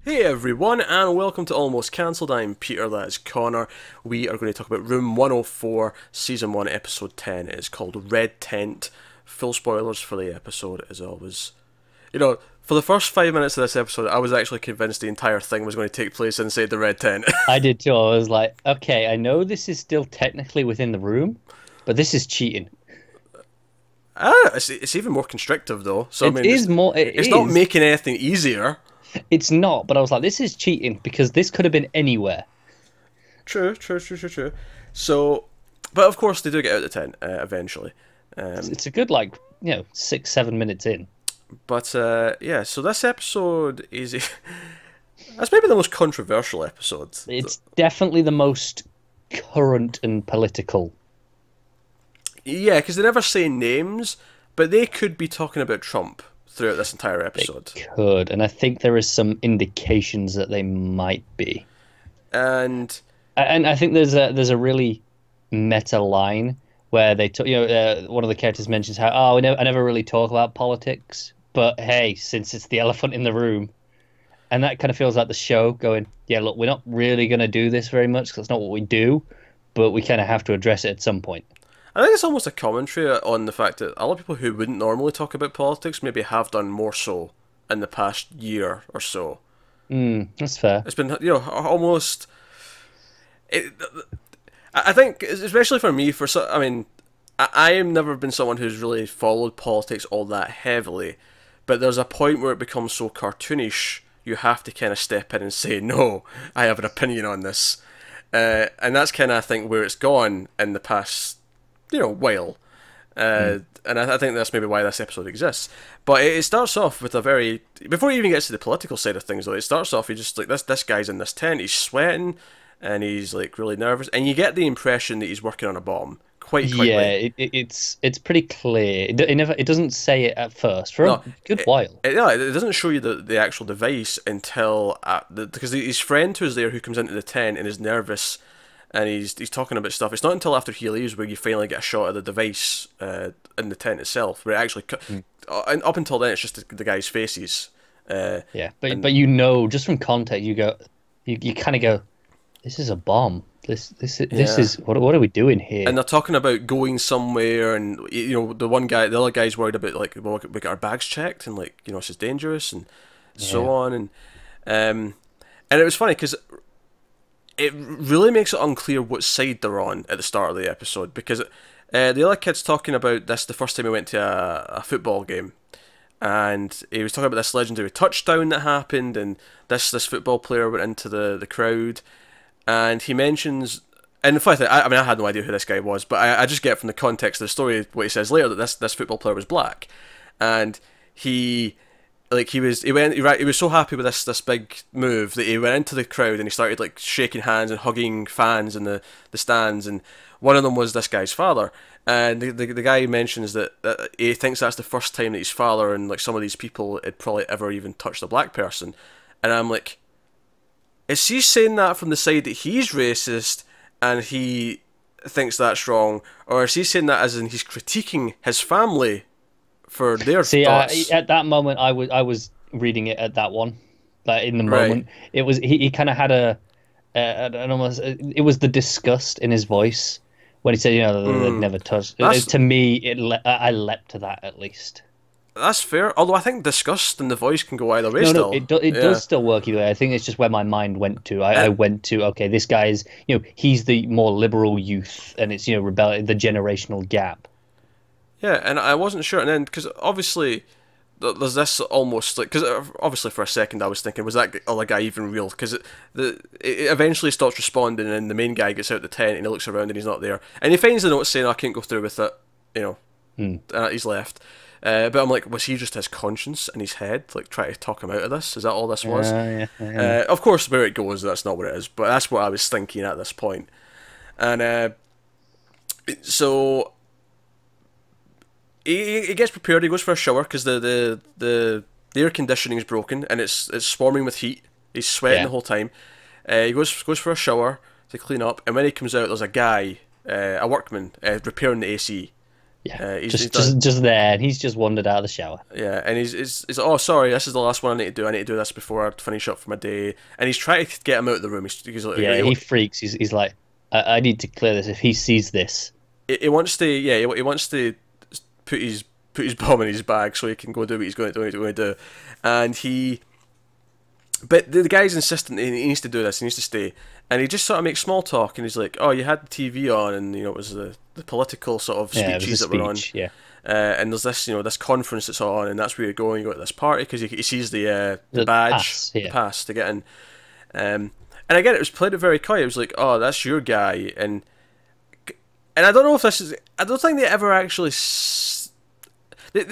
Hey everyone, and welcome to Almost Cancelled. I'm Peter, that is Connor. We are going to talk about Room 104, Season 1, Episode 10. It is called Red Tent. Full spoilers for the episode, as always. For the first 5 minutes of this episode, I was actually convinced the entire thing was going to take place inside the Red Tent. I did too. I was like, okay, I know this is still technically within the room, but this is cheating. It's even more constrictive, though. So, I It mean, is more. It it's not is. making anything easier. It's not, but I was like, this is cheating because this could have been anywhere. True. So, but of course, they do get out of the tent eventually. It's a good, like, 6, 7 minutes in. But yeah, so this episode is that's maybe the most controversial episode. It's definitely the most current and political. Yeah, because they never say names, but they could be talking about Trump throughout this entire episode. Could, and I think there is some indications that they might be. And I think there's a really meta line where they talk, one of the characters mentions how, I never really talk about politics, but hey, since it's the elephant in the room, and that kind of feels like the show going, yeah, look, we're not really going to do this very much because that's not what we do, but we kind of have to address it at some point. I think it's almost a commentary on the fact that a lot of people who wouldn't normally talk about politics maybe have done more so in the past year or so. That's fair. It's been, almost. I think, especially for me, I have never been someone who's really followed politics all that heavily, but there's a point where it becomes so cartoonish, you have to kind of step in and say, no, I have an opinion on this. And that's kind of, I think, where it's gone in the past, while. And I think that's maybe why this episode exists. But it starts off with a very... Before he even gets to the political side of things, though, it starts off, he just, like, this guy's in this tent, he's sweating, and he's, like, really nervous, and you get the impression that he's working on a bomb. Quite quickly. Yeah, it's pretty clear. It doesn't say it at first for a good while. It doesn't show you the actual device until because his friend who's there, who comes into the tent and is nervous, and he's talking about stuff. It's not until after he leaves where you finally get a shot of the device in the tent itself, where it actually and up until then it's just the guy's faces. Yeah, but just from context, you kind of go, this is a bomb. This is what are we doing here? And they're talking about going somewhere, and the other guy's worried about, like, well, we got our bags checked, and, like, this is dangerous, and so on, and it was funny because it really makes it unclear what side they're on at the start of the episode, because the other kid's talking about this the first time he went to a football game, and he was talking about this legendary touchdown that happened, and this football player went into the crowd. And he mentions, and in fact, I had no idea who this guy was, but I just get from the context of the story what he says later that this football player was black, and he was so happy with this big move that he went into the crowd and he started, like, shaking hands and hugging fans in the stands, and one of them was this guy's father, and the guy mentions that he thinks that's the first time that his father and, like, some of these people had probably ever even touched a black person, and I'm like, is he saying that from the side that he's racist and he thinks that's wrong, or is he saying that as in he's critiquing his family for their thoughts? At that moment, I was reading it at that one, like, in the moment, it was he kind of had an almost, it was the disgust in his voice when he said, they'd never touched. To me, I leapt to that at least. That's fair. Although I think disgust in the voice can go either way. No, it does still work either way. I think it's just where my mind went to. I went to, okay, this guy's, he's the more liberal youth, and it's, the generational gap. Yeah, and I wasn't sure, and then because obviously there's this almost like, because obviously for a second I was thinking, was that other guy even real? Because it eventually stops responding, and the main guy gets out of the tent and he looks around and he's not there, and he finds the note saying, I can't go through with it. He's left. But I'm like, was he just his conscience in his head, like, trying to talk him out of this? Is that all this was? Yeah. Of course, where it goes, that's not what it is, but that's what I was thinking at this point. And so he gets prepared. He goes for a shower because the air conditioning is broken and it's swarming with heat. He's sweating the whole time. He goes for a shower to clean up, and when he comes out, there's a guy, a workman, repairing the AC. Yeah, He's just there, and he's just wandered out of the shower. yeah, and he's oh sorry, this is the last one I need to do. I need to do this before I finish up for my day. And he's trying to get him out of the room. He's like, Yeah, he freaks. He's like, I need to clear this. If he sees this, he wants to he wants to put his bomb in his bag so he can go do what he's going to do. And but the guy's insistent he needs to do this. He needs to stay, and he just sort of makes small talk. And he's like, oh, you had the TV on, and it was the political sort of speeches that were on. Yeah. And there's this, this conference that's on, and that's where you're going. You go to this party because he sees the badge, the pass to get in. And again, it was played it very coy. It was like, oh, that's your guy, and I don't know if this is. I don't think they ever actually.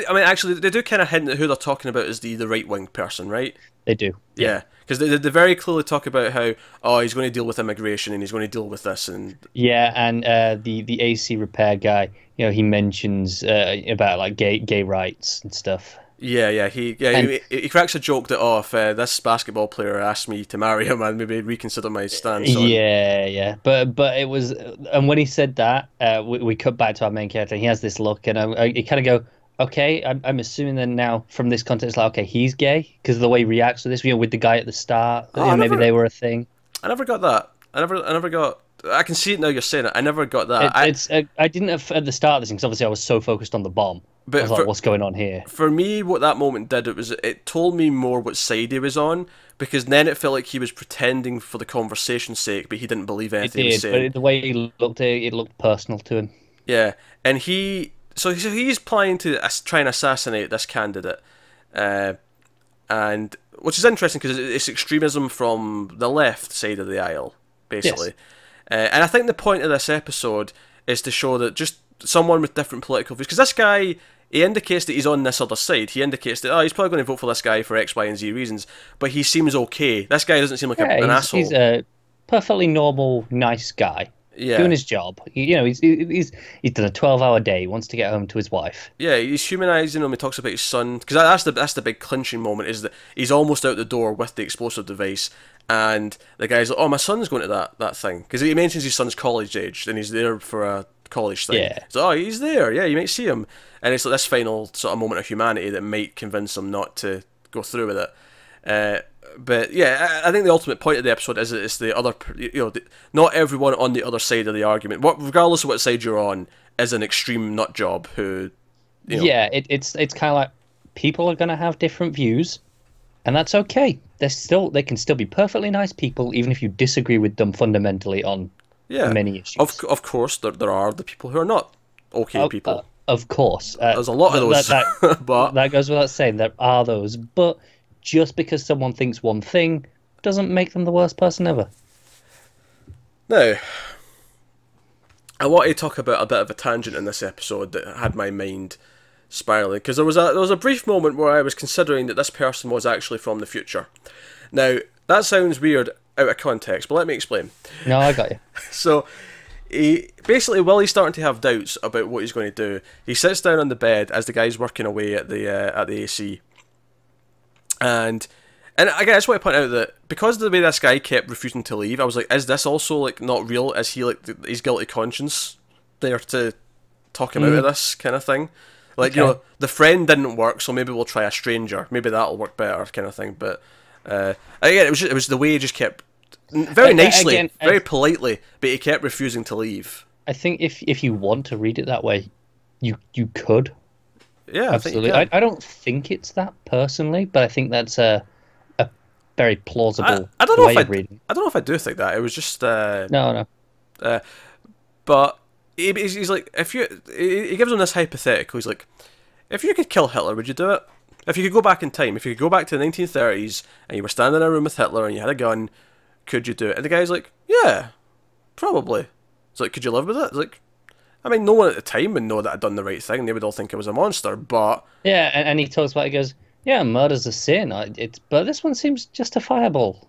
Actually, they do kind of hint at who they're talking about as the right wing person, right? They do. Yeah, because they very clearly talk about how he's going to deal with immigration and he's going to deal with this and and the AC repair guy, he mentions about like gay rights and stuff. He cracks a joke that if this basketball player asked me to marry him, I'd maybe reconsider my stance. But it was, and when he said that, we cut back to our main character. He has this look, and I kind of go, okay, I'm assuming then now from this context, like, okay, he's gay because of the way he reacts to this. With the guy at the start, maybe they were a thing. I never got that. I never got. I can see it now. You're saying it. I never got that. I didn't at the start of this thing because obviously I was so focused on the bomb. But I was like, what's going on here? For me, what that moment did, it told me more what side he was on, because then it felt like he was pretending for the conversation's sake, but he didn't believe anything he was saying. But the way he looked, it looked personal to him. Yeah, and so he's planning to try and assassinate this candidate, and which is interesting because it's extremism from the left side of the aisle, basically. Yes. And I think the point of this episode is to show that just someone with different political views, because this guy, he indicates that he's on this other side. He indicates that he's probably going to vote for this guy for X, Y, and Z reasons, but he seems okay. This guy doesn't seem like an asshole. He's a perfectly normal, nice guy. Yeah. Doing his job. He's done a 12-hour day. He wants to get home to his wife. Yeah, he's humanising him. He talks about his son, because that's the big clinching moment, is that he's almost out the door with the explosive device, and the guy's like, oh, my son's going to that thing, because he mentions his son's college age, and he's there for a college thing. Yeah. So, he's there. Yeah, you might see him, and it's like this final sort of moment of humanity that might convince him not to go through with it. But yeah, I think the ultimate point of the episode is that it's the other, not everyone on the other side of the argument, regardless of what side you're on, is an extreme nut job who, Yeah, it's kind of like people are going to have different views, and that's okay. They can still be perfectly nice people, even if you disagree with them fundamentally on many issues. Of course, there are the people who are not okay people. Of course, there's a lot of those. But that goes without saying. There are those, but just because someone thinks one thing doesn't make them the worst person ever. Now, I want to talk about a bit of a tangent in this episode that had my mind spiraling, because there was a brief moment where I was considering that this person was actually from the future. Now, that sounds weird out of context, but let me explain. No, I got you. So, basically, while he's starting to have doubts about what he's going to do, he sits down on the bed as the guy's working away at the AC. And again, I just want to point out that because of the way this guy kept refusing to leave, I was like, is this also like not real? Is he like his guilty conscience there to talk him out of this kind of thing? Like, the friend didn't work, so maybe we'll try a stranger. Maybe that'll work better, kind of thing. But again, it was the way he just kept very nicely, very politely, but he kept refusing to leave. I think if you want to read it that way, you could. Yeah, absolutely. I don't think it's that personally, but I think that's a very plausible way of reading. I don't know if I do think that. It was just no. But he's like, he gives him this hypothetical. He's like, if you could kill Hitler, would you do it? If you could go back in time, if you could go back to the 1930s and you were standing in a room with Hitler and you had a gun, could you do it? And the guy's like, yeah, probably. It's like, could you live with it? It's like, I mean, no one at the time would know that I'd done the right thing. They would all think I was a monster, but... Yeah, and he talks about, he goes, yeah, murder's a sin, but this one seems justifiable.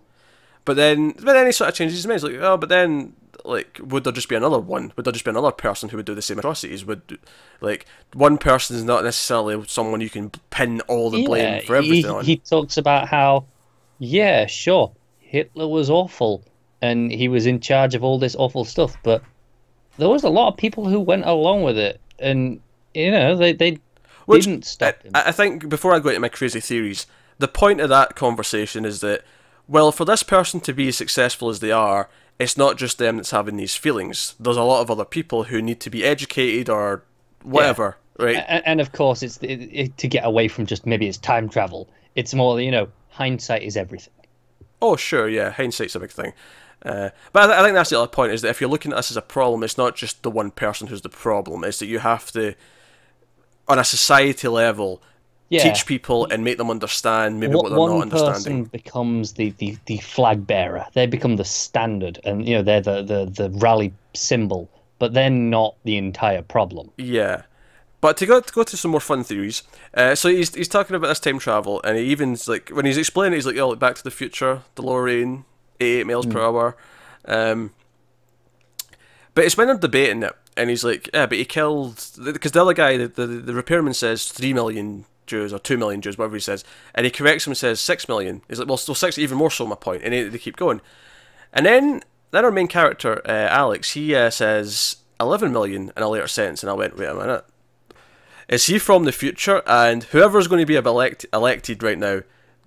But then he sort of changes his mind. He's like, oh, but then, like, would there just be another one? Would there just be another person who would do the same atrocities? Like, one person is not necessarily someone you can pin all the blame for everything on. He talks about how, yeah, sure, Hitler was awful, and he was in charge of all this awful stuff, but there was a lot of people who went along with it, and you know, they Which didn't stop him. I think before I go into my crazy theories, the point of that conversation is that, well, for this person to be as successful as they are, it's not just them that's having these feelings. There's a lot of other people who need to be educated or Yeah, whatever, right? and of course, to get away from just maybe it's time travel. It's more, you know, hindsight is everything. Oh, sure, yeah, hindsight's a big thing. But I think that's the other point, is that if you're looking at this as a problem, it's not just the one person who's the problem. It's that you have to, on a society level, Yeah, teach people and make them understand maybe what what they're not one person understanding. becomes the flag bearer. They become the standard, and you know they're the rally symbol, but they're not the entire problem. Yeah. But to go to some more fun theories, so he's talking about this time travel, and he even's like when he's explaining it, he's like, "Oh, like Back to the Future, DeLorean, 88 miles per hour." Um, but it's when they're debating it, and he's like, "Yeah, but he killed," because the other guy, the repairman says 3 million Jews or 2 million Jews, whatever he says, and he corrects him and says 6 million. He's like, "Well, still six, even more so my point," and they keep going, and then our main character, Alex, he says 11 million in a later sentence, and I went, "Wait a minute." Is he from the future? And whoever's going to be elected right now,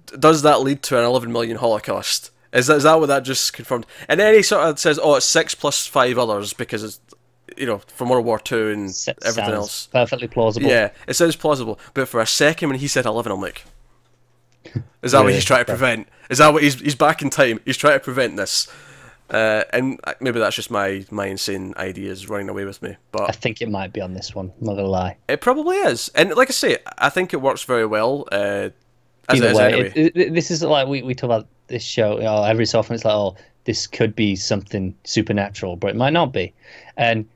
does that lead to an 11 million Holocaust? Is that what that just confirmed? And then he sort of says, "Oh, it's six plus five others because it's from World War Two and everything Sounds else." perfectly plausible. Yeah, it sounds plausible. But for a second, when he said 11, I'm like, is that what he's trying to prevent? Is that what he's back in time? He's trying to prevent this. And maybe that's just my insane ideas running away with me, I but think it might be on this one. I'm not gonna lie. it probably is. And like I say, I think it works very well. As it Either is way, anyway. this is like we talk about this show, you know, every so often. It's like, oh, this could be something supernatural, but it might not be. And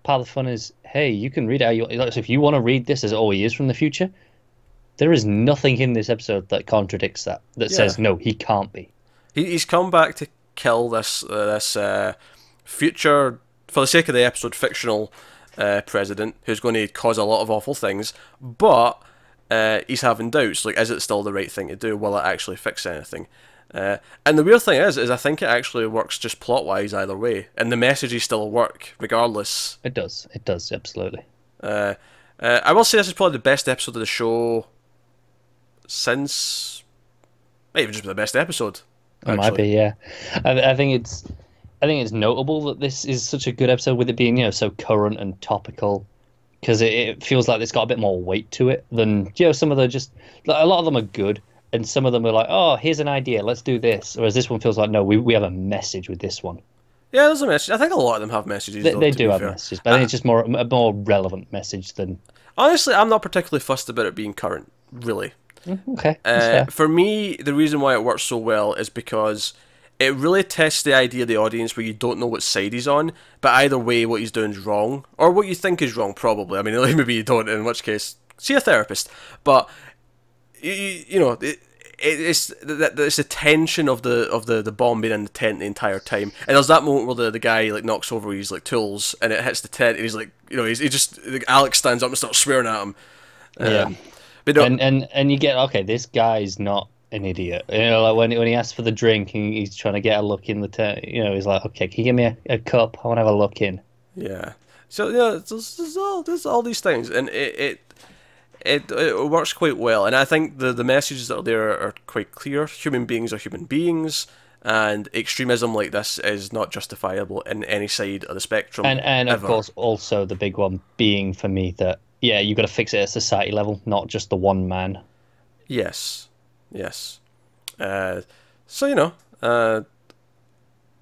part of the fun is, hey, you can read it how you like. So if you want to read this as oh, he is from the future, there is nothing in this episode that contradicts that. That Yeah. says no, he can't be. He's come back to kill this future, for the sake of the episode, fictional president who's going to cause a lot of awful things, but he's having doubts. Like, is it still the right thing to do? Will it actually fix anything? And the weird thing is I think it actually works just plot wise either way, and the messages still work regardless. It does. It does absolutely. I will say this is probably the best episode of the show since, maybe even just the best episode. It might be, yeah. I think it's notable that this is such a good episode with it being, you know, so current and topical, because it feels like it's got a bit more weight to it than, you know, some of the just a lot of them are good, and some of them are like, oh, here's an idea, let's do this. Whereas this one feels like, no, we have a message with this one. Yeah, there's a message. I think a lot of them have messages. They do have messages, but I think it's just a more relevant message than. Honestly, I'm not particularly fussed about it being current, really. Okay, that's fair. For me, the reason why it works so well is because it really tests the idea of the audience where you don't know what side he's on, but either way, what he's doing is wrong, or what you think is wrong, probably. I mean, maybe you don't, in which case, see a therapist. But you know, it's the tension of the bomb being in the tent the entire time, and there's that moment where the guy like knocks over his like tools, and it hits the tent, and he's like, you know, he just like, Alex stands up and starts swearing at him. Yeah. But no, And you get, okay, this guy's not an idiot. You know, like when he asks for the drink and he's trying to get a look in you know, he's like, okay, can you give me a cup? I want to have a look in. yeah. So yeah, there's all these things, and it works quite well. And I think the messages that are there are quite clear. Human beings are human beings, and extremism like this is not justifiable in any side of the spectrum. And of ever. course, also the big one being for me that, yeah, you've got to fix it at society level, not just the one man. Yes, yes. So you know,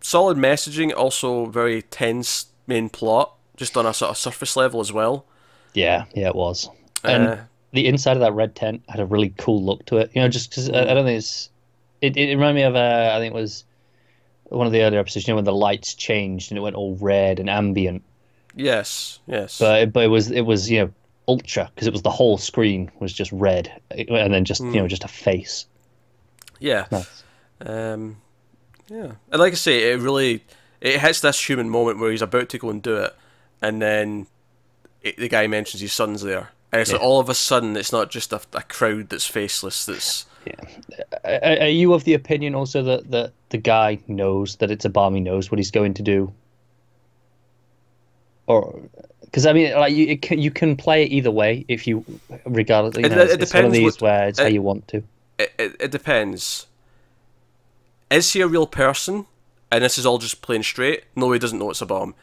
solid messaging, also very tense main plot, just on a sort of surface level as well. Yeah, it was. And the inside of that red tent had a really cool look to it. You know, just because I don't think it reminded me of I think it was one of the earlier episodes. You know, when the lights changed and it went all red and ambient. Yes, yes. But it was you know, ultra, because it was the whole screen was just red, and then just you know, just a face. Yeah. Nice. Yeah. And like I say, it hits this human moment where he's about to go and do it, and then the guy mentions his son's there, and it's like all of a sudden it's not just a crowd that's faceless. That's Are you of the opinion also that the guy knows that it's a bomb? He knows what he's going to do, or Because I mean, like you can play it either way if you, regardless. You It, know, it it's one of depends these what where it's how it, you want to. it depends. Is he a real person? And this is all just plain straight. No, he doesn't know it's a bomb.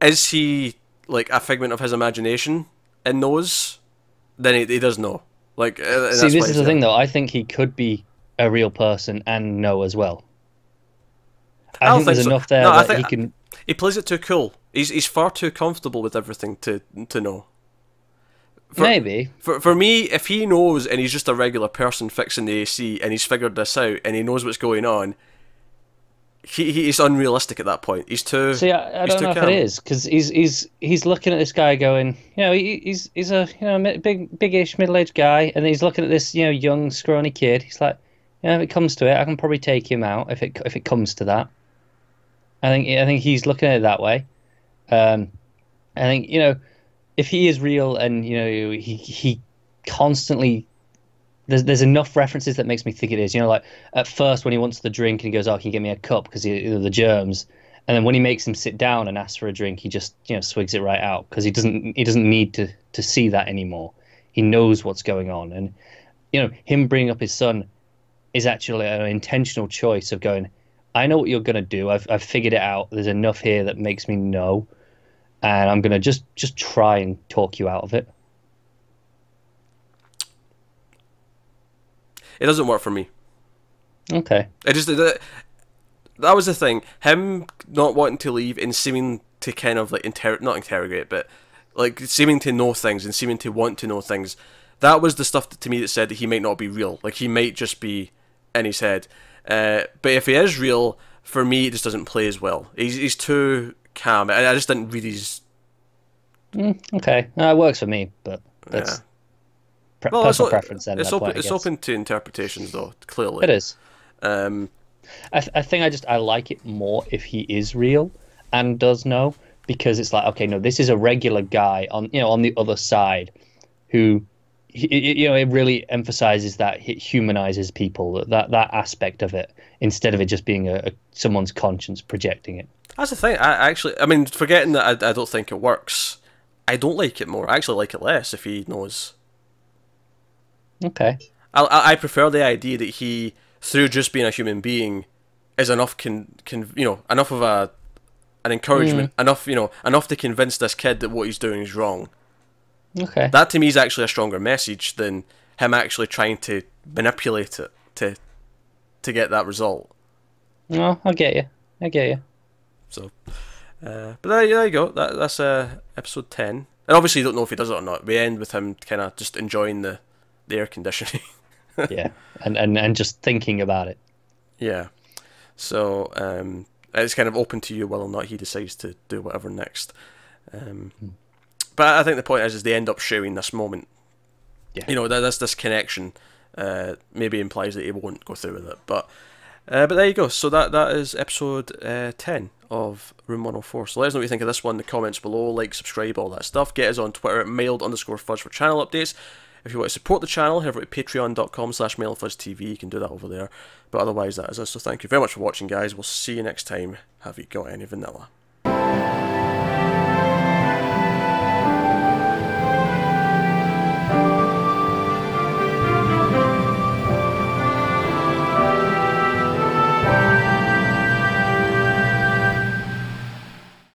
Is he like a figment of his imagination and knows? Then he does know. Like, and See, that's this why is he's the there. thing, though. I think he could be a real person and know as well. I I don't think there's think so. enough No, there I that think he can. he plays it too cool. He's far too comfortable with everything to know. For Maybe. for me, if he knows and he's just a regular person fixing the AC and he's figured this out and he knows what's going on, he's unrealistic at that point. See, I He's don't too know if it calm. is because he's looking at this guy going, he's a big-ish middle-aged guy, and he's looking at this young scrawny kid. He's like, if it comes to it, I can probably take him out if it comes to that. I think he's looking at it that way. Um, I think if he is real and he constantly there's enough references that makes me think it is. Like at first when he wants the drink and he goes, "Oh, can you get me a cup?" because the germs. And then when he makes him sit down and asks for a drink, he just swigs it right out because he doesn't need to see that anymore. He knows what's going on, and him bringing up his son is actually an intentional choice of going. I know what you're gonna do. I've figured it out. There's enough here that makes me know, and I'm gonna just try and talk you out of it. It doesn't work for me. Okay. It just that was the thing. Him not wanting to leave and seeming to kind of like not interrogate, but like seeming to know things and seeming to want to know things. That was the stuff to me that said that he might not be real. Like he might just be in his head. But if he is real, for me, it just doesn't play as well. He's too calm. I just didn't read his. Okay. No, it works for me, but Yeah. that's Well, personal preference then at it's that open. point, I It's guess. open to interpretations, though. Clearly. It is. Um, I think I like it more if he is real and does know because it's like, okay, no, this is a regular guy on the other side who it really emphasizes that it humanizes people, that aspect of it, instead of it just being someone's conscience projecting it. that's the thing. I mean, forgetting that I don't think it works. I don't like it more. I actually like it less if he knows. Okay. I prefer the idea that he, through just being a human being, is enough enough of an encouragement, enough to convince this kid that what he's doing is wrong. Okay. That to me is actually a stronger message than him actually trying to manipulate it to get that result. No, I get you. I get you. So, but there you go. That's episode 10. And obviously, you don't know if he does it or not. We end with him kind of just enjoying the air conditioning. Yeah, and just thinking about it. Yeah. So it's kind of open to you whether or not he decides to do whatever next. But I think the point is they end up sharing this moment. Yeah. This connection maybe implies that he won't go through with it. But there you go. So that is episode 10 of Room 104. So let us know what you think of this one in the comments below. Like, subscribe, all that stuff. Get us on Twitter at mailed_fudge for channel updates. If you want to support the channel, head over to patreon.com/mailedfuzztv. You can do that over there. But otherwise, that is us. So thank you very much for watching, guys. We'll see you next time. Have you got any vanilla?